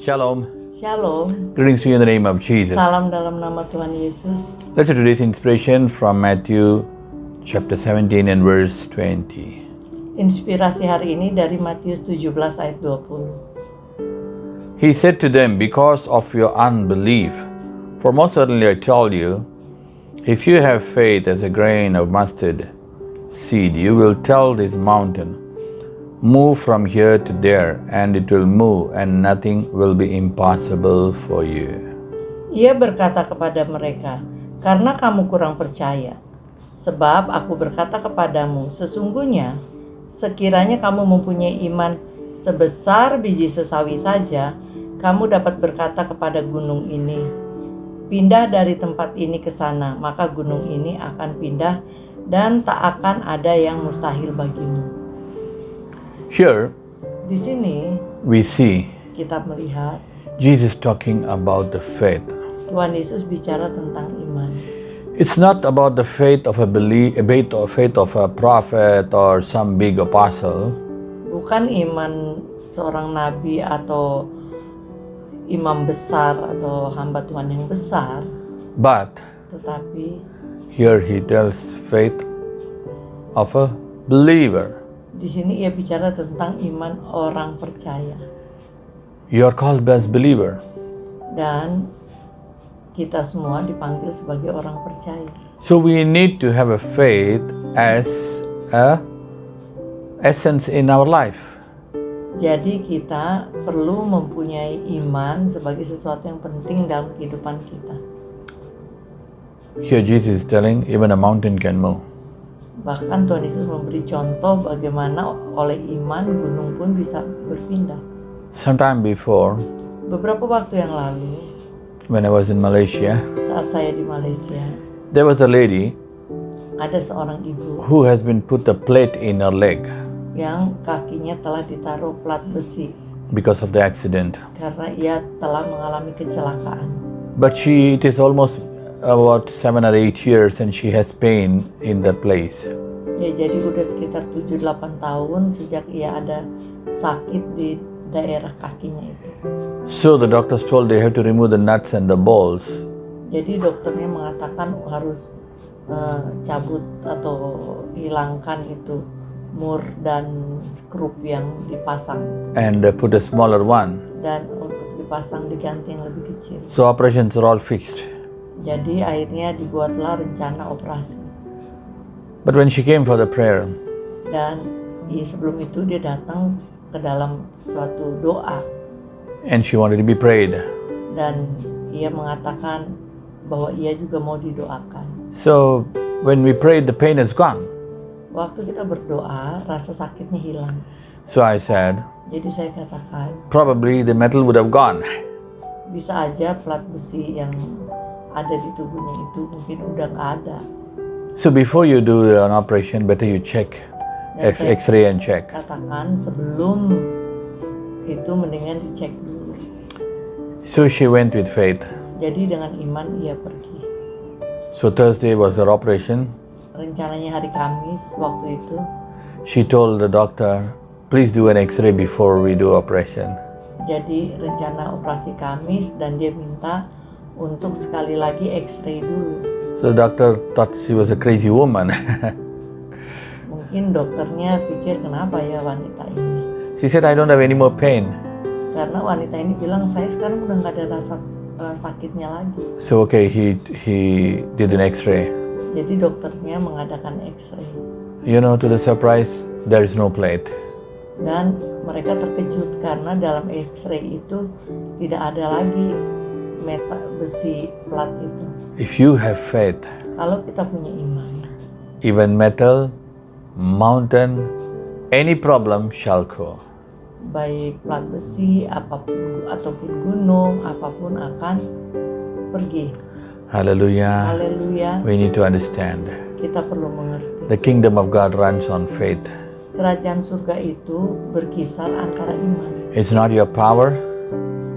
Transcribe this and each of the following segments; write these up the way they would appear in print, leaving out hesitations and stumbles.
Shalom. Shalom. Greetings to you in the name of Jesus. Salam dalam nama Tuhan Yesus. Let's do today's inspiration from Matthew chapter 17 and verse 20. Inspirasi hari ini dari Matius 17 ayat 20. He said to them, because of your unbelief, for most certainly I tell you, if you have faith as a grain of mustard seed, you will tell this mountain, move from here to there, and it will move, and nothing will be impossible for you. Ia berkata kepada mereka, karena kamu kurang percaya. Sebab aku berkata kepadamu, sesungguhnya sekiranya kamu mempunyai iman sebesar biji sesawi saja, kamu dapat berkata kepada gunung ini, pindah dari tempat ini ke sana, maka gunung ini akan pindah dan tak akan ada yang mustahil bagimu. Here Di sini we see kita melihat Jesus talking about the faith. Tuhan Yesus bicara tentang iman. It's not about the faith of faith of a prophet or some big apostle. Bukan iman seorang nabi atau imam besar atau hamba Tuhan yang besar, But tetapi here he tells faith of a believer. di sini ia bicara tentang iman orang percaya. You are called as believer. Dan kita semua dipanggil sebagai orang percaya. So we need to have a faith as a essence in our life. Jadi kita perlu mempunyai iman sebagai sesuatu yang penting dalam kehidupan kita. Here Jesus is telling even a mountain can move. Bahkan Tuhan Yesus memberi contoh bagaimana oleh iman gunung pun bisa berpindah. Sometime before, Beberapa waktu yang lalu, when I was in Malaysia, saat saya di Malaysia, there was a lady ada seorang ibu who has been put a plate in her leg yang kakinya telah ditaruh plat besi because of the accident. karena ia telah mengalami kecelakaan. But it is almost about 7 or 8 years and she has pain in the place. Ya, jadi udah sekitar 7-8 tahun sejak ia ada sakit di daerah kakinya itu. So the doctors told they have to remove the nuts and the bolts. Jadi dokternya mengatakan harus cabut atau hilangkan itu mur dan skrup yang dipasang And put a smaller one. dan untuk dipasang diganti yang lebih kecil. So operations are all fixed. Jadi akhirnya dibuatlah rencana operasi. But when she came for the prayer, Dan sebelum itu dia datang ke dalam suatu doa and she wanted to be prayed. dan ia mengatakan bahwa ia juga mau didoakan. So when we prayed, the pain is gone. Waktu kita berdoa, rasa sakitnya hilang. So I said, Jadi saya katakan, probably the metal would have gone. bisa aja plat besi yang ada di tubuhnya itu mungkin udah nggak ada. So before you do an operation, better you check, X-ray and check. Katakan sebelum itu mendingan dicek dulu. So she went with faith. Jadi dengan iman ia pergi. So Thursday was her operation. Rencananya hari Kamis waktu itu, She told the doctor, please do an X-ray before we do operation. jadi rencana operasi Kamis dan dia minta untuk sekali lagi X-ray dulu. So the doctor thought she was a crazy woman. Mungkin dokternya pikir kenapa ya wanita ini. She said, I don't have any more pain. Karena wanita ini bilang saya sekarang udah nggak ada rasa sakitnya lagi. So okay, he did an X-ray. Jadi dokternya mengadakan X-ray. You know, to the surprise, there is no plate. Dan mereka terkejut karena dalam X-ray itu tidak ada lagi besi plat itu. If you have faith, Kalau kita punya iman, even metal, mountain, any problem shall go. baik plat besi apapun ataupun gunung apapun akan pergi. Hallelujah. Haleluya. We need to understand. Kita perlu mengerti. The kingdom of God runs on faith. Kerajaan surga itu berkisar antara iman. It's not your power,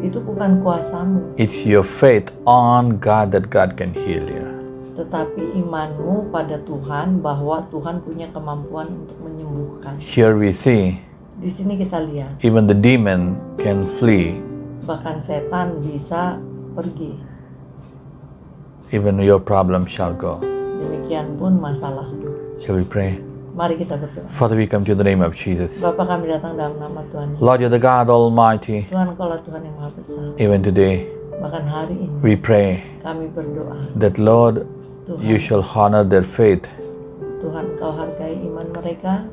Itu bukan kuasamu, it's your faith on God that God can heal you. tetapi imanmu pada Tuhan bahwa Tuhan punya kemampuan untuk menyembuhkan. Here we see Di sini kita lihat even the demon can flee bahkan setan bisa pergi. Even your problem shall go. Demikian pun masalahmu. Shall we pray? Mari kita berdoa. Father, we come to the name of Jesus. Bapa, kami datang dalam nama Tuhan Yesus. Lord, you're the God Almighty. Tuhan, Kaulah Tuhan yang Maha Besar. Even today, Bahkan hari ini we pray kami berdoa, that, Lord, Tuhan, you shall honor their faith Tuhan, Kau hargai iman mereka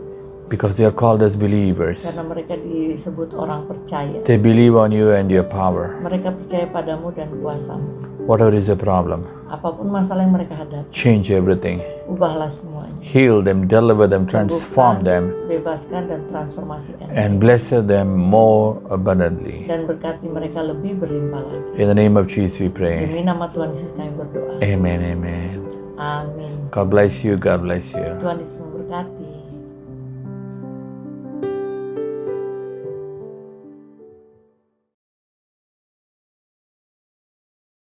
because they are called as believers. karena mereka disebut orang percaya. They believe on you and your power. Mereka percaya padamu dan kuasamu. Whatever is the problem, Apapun masalah yang mereka hadapi, change everything. ubahlah semuanya. Heal them, deliver them, transform Sembuhkan, them, bebaskan dan transformasikan and bless them more abundantly. dan berkati mereka lebih berlimpah lagi. In the name of Jesus we pray. Demi nama Tuhan Yesus kami berdoa. Amen, amen. Amin. God bless you, God bless you. Tuhan Yesus memberkati.